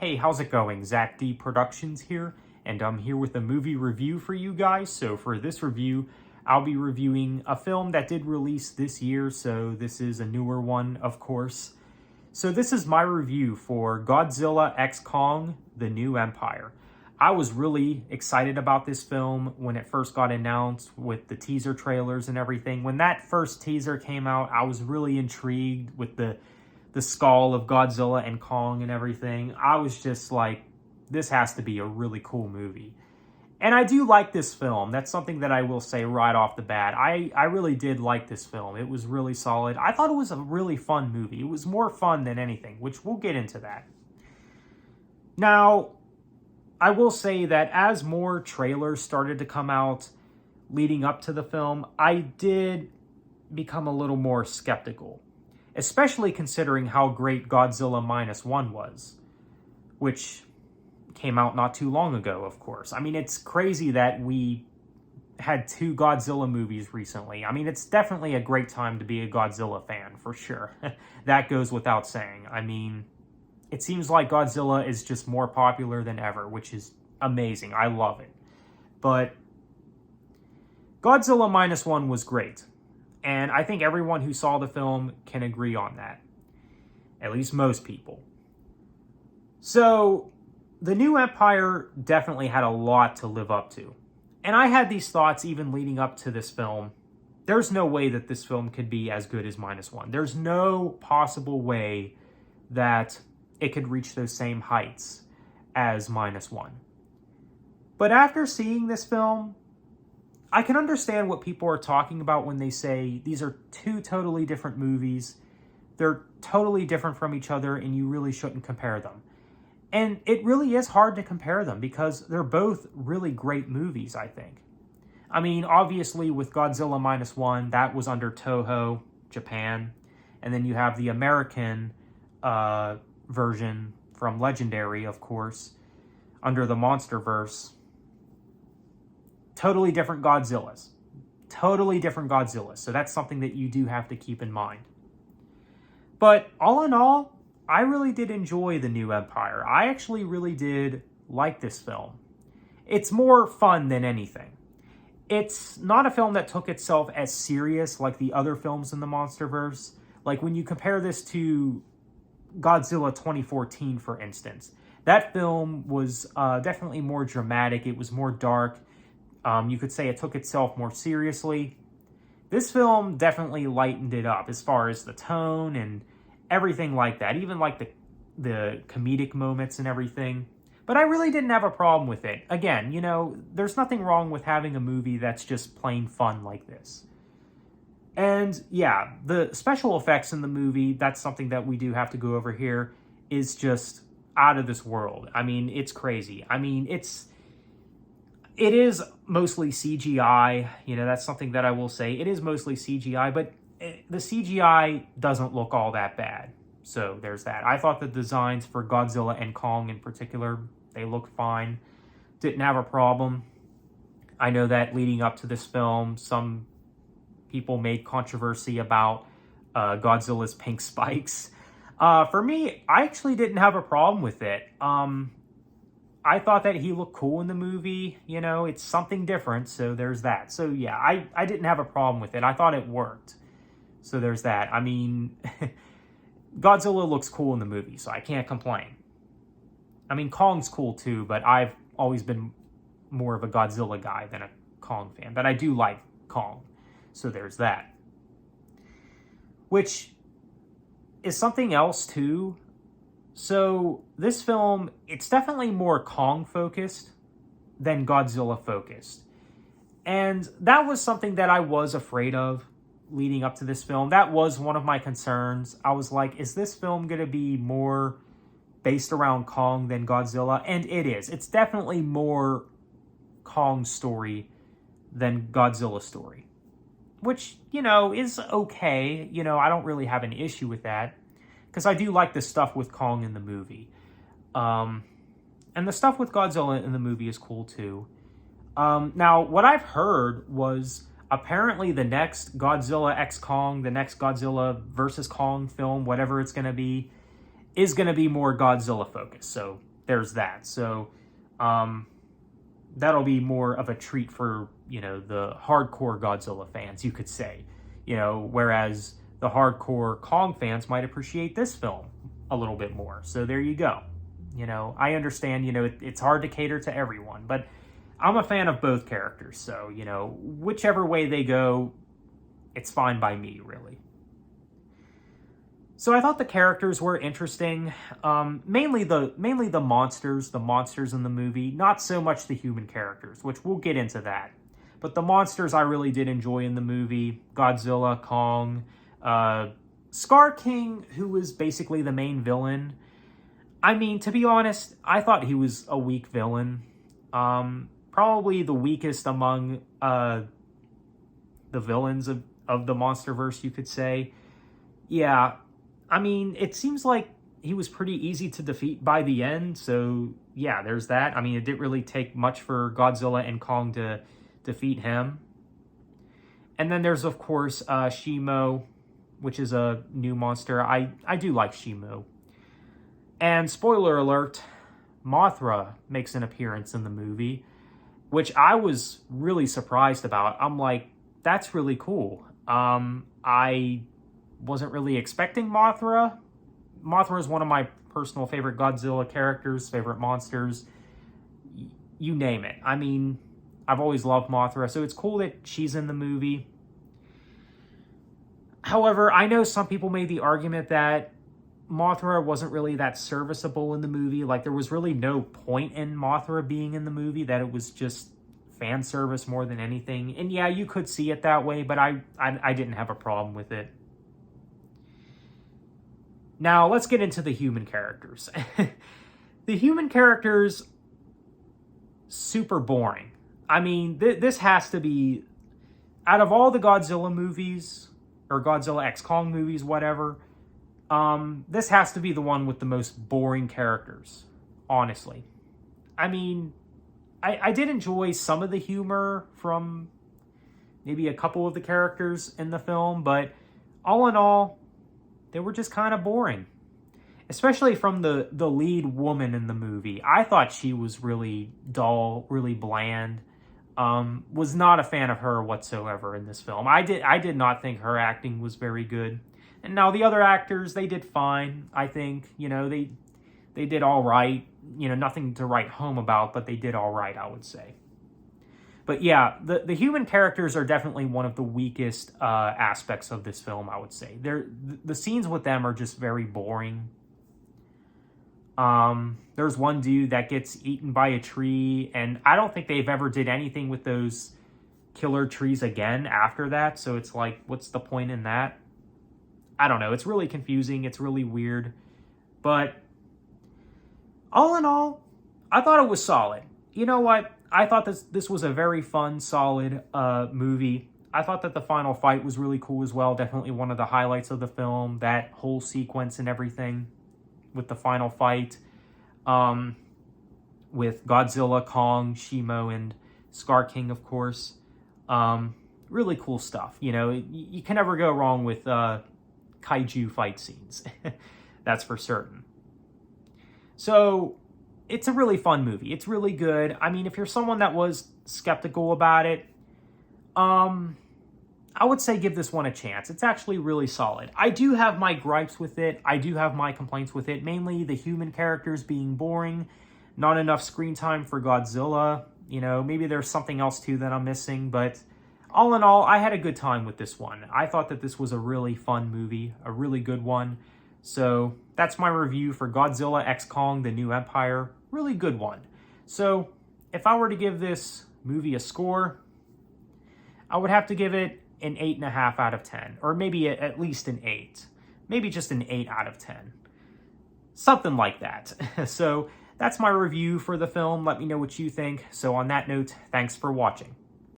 Hey, how's it going? Zach D Productions here, and I'm here with a movie review for you guys. So for this review, I'll be reviewing a film that did release this year, so this is a newer one, of course. So this is my review for Godzilla x Kong: The New Empire. I was really excited about this film when it first got announced with the teaser trailers and everything. When that first teaser came out, I was really intrigued with the skull of Godzilla and Kong and everything. I was just like, this has to be a really cool movie. And I do like this film. That's something that I will say right off the bat. I really did like this film. It was really solid. I thought it was a really fun movie. It was more fun than anything, which we'll get into that. Now, I will say that as more trailers started to come out leading up to the film, I did become a little more skeptical. Especially considering how great Godzilla -1 was, which came out not too long ago, of course. I mean, it's crazy that we had 2 Godzilla movies recently. I mean, it's definitely a great time to be a Godzilla fan, for sure. That goes without saying. I mean, it seems like Godzilla is just more popular than ever, which is amazing. I love it. But Godzilla -1 was great. And I think everyone who saw the film can agree on that. At least most people. So, The New Empire definitely had a lot to live up to. And I had these thoughts even leading up to this film. There's no way that this film could be as good as -1. There's no possible way that it could reach those same heights as -1. But after seeing this film, I can understand what people are talking about when they say these are 2 totally different movies. They're totally different from each other and you really shouldn't compare them. And it really is hard to compare them because they're both really great movies, I think. I mean, obviously with Godzilla -1, that was under Toho, Japan. And then you have the American version from Legendary, of course, under the monsterverse. Totally different Godzillas. Totally different Godzillas. So that's something that you do have to keep in mind. But all in all, I really did enjoy The New Empire. I actually really did like this film. It's more fun than anything. It's not a film that took itself as serious like the other films in the Monsterverse. Like when you compare this to Godzilla 2014, for instance, that film was definitely more dramatic. It was more dark. You could say it took itself more seriously. This film definitely lightened it up as far as the tone and everything like that. Even like the comedic moments and everything. But I really didn't have a problem with it. Again, you know, there's nothing wrong with having a movie that's just plain fun like this. And yeah, the special effects in the movie, that's something that we do have to go over here, is just out of this world. I mean, it's crazy. I mean, it is mostly CGI, you know, that's something that I will say. It is mostly CGI, but the CGI doesn't look all that bad. So there's that. I thought the designs for Godzilla and Kong in particular, they looked fine. Didn't have a problem. I know that leading up to this film, some people made controversy about Godzilla's pink spikes. For me, I actually didn't have a problem with it. I thought that he looked cool in the movie. You know, it's something different, so there's that. So yeah, I didn't have a problem with it. I thought it worked. So there's that. I mean, Godzilla looks cool in the movie, so I can't complain. I mean, Kong's cool too, but I've always been more of a Godzilla guy than a Kong fan. But I do like Kong, so there's that. Which is something else too. So this film, it's definitely more Kong-focused than Godzilla-focused. And that was something that I was afraid of leading up to this film. That was one of my concerns. I was like, is this film going to be more based around Kong than Godzilla? And it is. It's definitely more Kong's story than Godzilla's story. Which, you know, is okay. You know, I don't really have an issue with that. Because I do like the stuff with Kong in the movie. And the stuff with Godzilla in the movie is cool too. Now, what I've heard was apparently the next Godzilla x Kong, the next Godzilla versus Kong film, whatever it's going to be, is going to be more Godzilla focused. So there's that. So that'll be more of a treat for, the hardcore Godzilla fans, you could say. Whereas the hardcore Kong fans might appreciate this film a little bit more. So there you go. I understand, it's hard to cater to everyone, but I'm a fan of both characters. So, whichever way they go, it's fine by me, really. So I thought the characters were interesting. Mainly the monsters in the movie, not so much the human characters, which we'll get into that. But the monsters I really did enjoy in the movie. Godzilla, Kong, Scar King, who was basically the main villain. I mean, to be honest, I thought he was a weak villain. Probably the weakest among the villains of the monsterverse, you could say. Yeah, I mean, it seems like he was pretty easy to defeat by the end. So, yeah, there's that. I mean, it didn't really take much for Godzilla and Kong to defeat him. And then there's, of course, Shimo, which is a new monster. I do like Shimo. And spoiler alert, Mothra makes an appearance in the movie, which I was really surprised about. I'm like, that's really cool. I wasn't really expecting Mothra. Mothra is one of my personal favorite Godzilla characters, favorite monsters. You name it. I mean, I've always loved Mothra, so it's cool that she's in the movie. However, I know some people made the argument that Mothra wasn't really that serviceable in the movie. Like, there was really no point in Mothra being in the movie, that it was just fan service more than anything. And yeah, you could see it that way, but I didn't have a problem with it. Now, let's get into the human characters. The human characters, super boring. I mean, this has to be, out of all the Godzilla movies, or Godzilla X Kong movies, whatever, this has to be the one with the most boring characters, honestly. I mean, I did enjoy some of the humor from maybe a couple of the characters in the film, but all in all, they were just kind of boring. Especially from the lead woman in the movie. I thought she was really dull, really bland. Was not a fan of her whatsoever in this film. I did not think her acting was very good. And now the other actors, they did fine. I think, they did all right. Nothing to write home about, but they did all right, I would say. But yeah, the human characters are definitely one of the weakest aspects of this film, I would say. The scenes with them are just very boring. There's one dude that gets eaten by a tree, and I don't think they've ever did anything with those killer trees again after that, so it's like, what's the point in that? I don't know, it's really confusing, it's really weird, but all in all, I thought it was solid. You know what? I thought this was a very fun, solid movie. I thought that the final fight was really cool as well, definitely one of the highlights of the film, that whole sequence and everything with the final fight, with Godzilla, Kong, Shimo, and Scar King, of course. Really cool stuff. You can never go wrong with kaiju fight scenes. That's for certain. So, it's a really fun movie. It's really good. I mean, if you're someone that was skeptical about it, I would say give this one a chance. It's actually really solid. I do have my gripes with it. I do have my complaints with it. Mainly the human characters being boring. Not enough screen time for Godzilla. Maybe there's something else too that I'm missing. But all in all, I had a good time with this one. I thought that this was a really fun movie. A really good one. So that's my review for Godzilla X Kong, The New Empire. Really good one. So if I were to give this movie a score, I would have to give it an 8.5 out of 10, or maybe at least an 8. Maybe just an 8 out of 10. Something like that. So that's my review for the film. Let me know what you think. So on that note, thanks for watching.